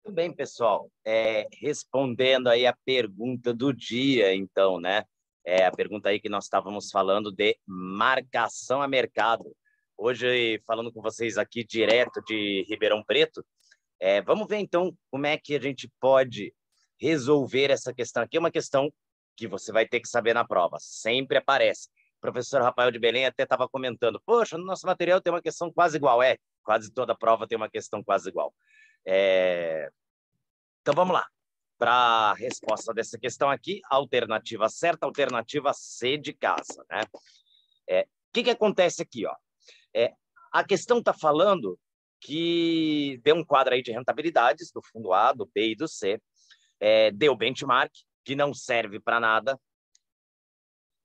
Tudo bem, pessoal. Respondendo aí a pergunta do dia, então, né? A pergunta aí que nós estávamos falando de marcação a mercado. Hoje, falando com vocês aqui direto de Ribeirão Preto, vamos ver, então, como é que a gente pode resolver essa questão aqui. É uma questão que você vai ter que saber na prova. Sempre aparece. O professor Rafael de Belém até estava comentando, poxa, no nosso material tem uma questão quase igual. Quase toda prova tem uma questão quase igual. Então, vamos lá. Para a resposta dessa questão aqui, alternativa certa, alternativa C de casa, né? O que acontece aqui, ó? A questão está falando que deu um quadro aí de rentabilidades do fundo A, do B e do C, deu benchmark, que não serve para nada,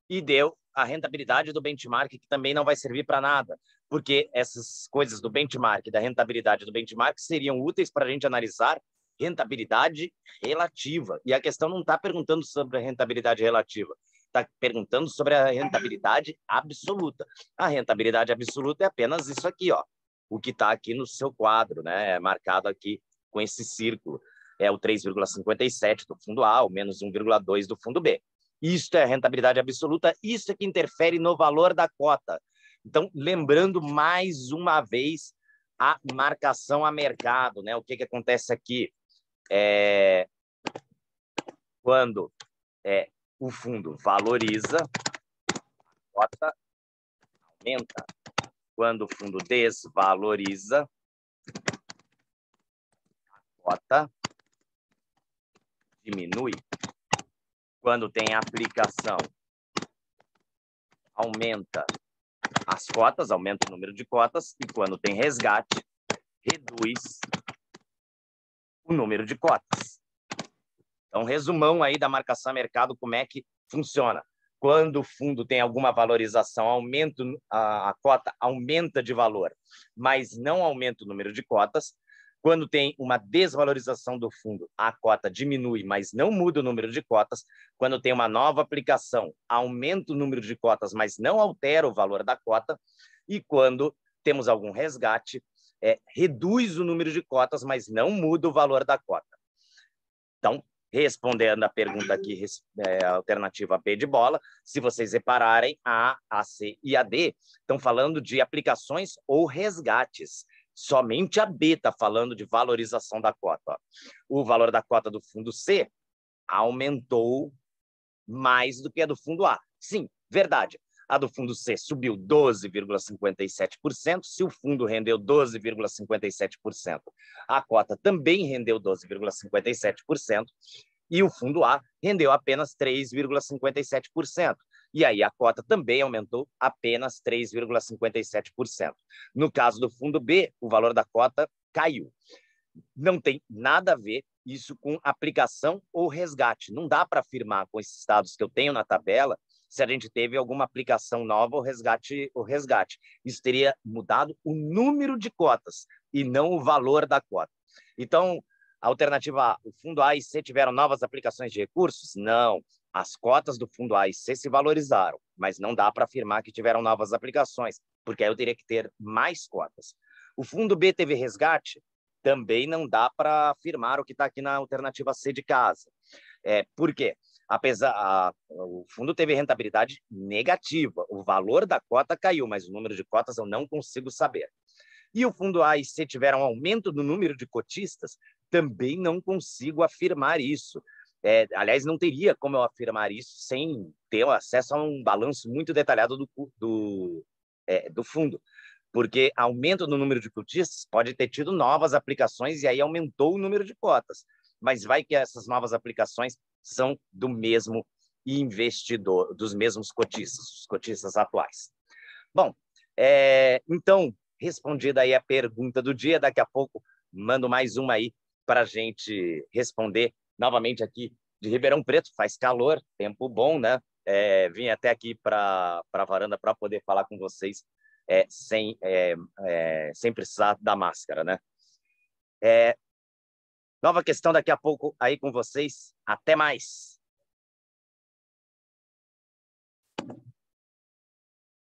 e deu a rentabilidade do benchmark, que também não vai servir para nada, porque essas coisas do benchmark, da rentabilidade do benchmark, seriam úteis para a gente analisar rentabilidade relativa. E a questão não está perguntando sobre a rentabilidade relativa, está perguntando sobre a rentabilidade absoluta. A rentabilidade absoluta é apenas isso aqui, ó, o que está aqui no seu quadro, né? Marcado aqui com esse círculo. É o 3,57 do fundo A, o menos 1,2 do fundo B. Isto é a rentabilidade absoluta, isso é que interfere no valor da cota. Então, lembrando mais uma vez a marcação a mercado, né? O que acontece aqui? Quando o fundo valoriza, a cota aumenta. Quando o fundo desvaloriza, a cota diminui. Quando tem aplicação, aumenta as cotas, aumenta o número de cotas, e quando tem resgate, reduz o número de cotas. Então, resumão aí da marcação a mercado, como é que funciona. Quando o fundo tem alguma valorização, aumenta a cota, aumenta de valor, mas não aumenta o número de cotas. Quando tem uma desvalorização do fundo, a cota diminui, mas não muda o número de cotas. Quando tem uma nova aplicação, aumenta o número de cotas, mas não altera o valor da cota. E quando temos algum resgate, reduz o número de cotas, mas não muda o valor da cota. Então, respondendo a pergunta aqui, a alternativa B de bola, se vocês repararem, a C e a D estão falando de aplicações ou resgates. Somente a B está falando de valorização da cota. Ó. O valor da cota do fundo C aumentou mais do que a do fundo A. Sim, verdade. A do fundo C subiu 12,57%. Se o fundo rendeu 12,57%, a cota também rendeu 12,57%. E o fundo A rendeu apenas 3,57%. E aí a cota também aumentou apenas 3,57%. No caso do fundo B, o valor da cota caiu. Não tem nada a ver isso com aplicação ou resgate. Não dá para afirmar com esses dados que eu tenho na tabela se a gente teve alguma aplicação nova ou resgate. Isso teria mudado o número de cotas e não o valor da cota. Então, a alternativa A, o fundo A e C tiveram novas aplicações de recursos? Não. As cotas do fundo A e C se valorizaram, mas não dá para afirmar que tiveram novas aplicações, porque aí eu teria que ter mais cotas. O fundo B teve resgate? Também não dá para afirmar o que está aqui na alternativa C de casa. Por quê? O fundo teve rentabilidade negativa, o valor da cota caiu, mas o número de cotas eu não consigo saber. E o fundo A e C tiveram aumento no número de cotistas? Também não consigo afirmar isso. Aliás, não teria como eu afirmar isso sem ter acesso a um balanço muito detalhado do fundo, porque aumento no número de cotistas pode ter tido novas aplicações e aí aumentou o número de cotas, mas vai que essas novas aplicações são do mesmo investidor, dos mesmos cotistas, os cotistas atuais. Bom, então, respondida aí a pergunta do dia, daqui a pouco mando mais uma aí para a gente responder novamente aqui de Ribeirão Preto. Faz calor, tempo bom, né? Vim até aqui para a varanda para poder falar com vocês sem precisar da máscara, né? Nova questão daqui a pouco aí com vocês. Até mais!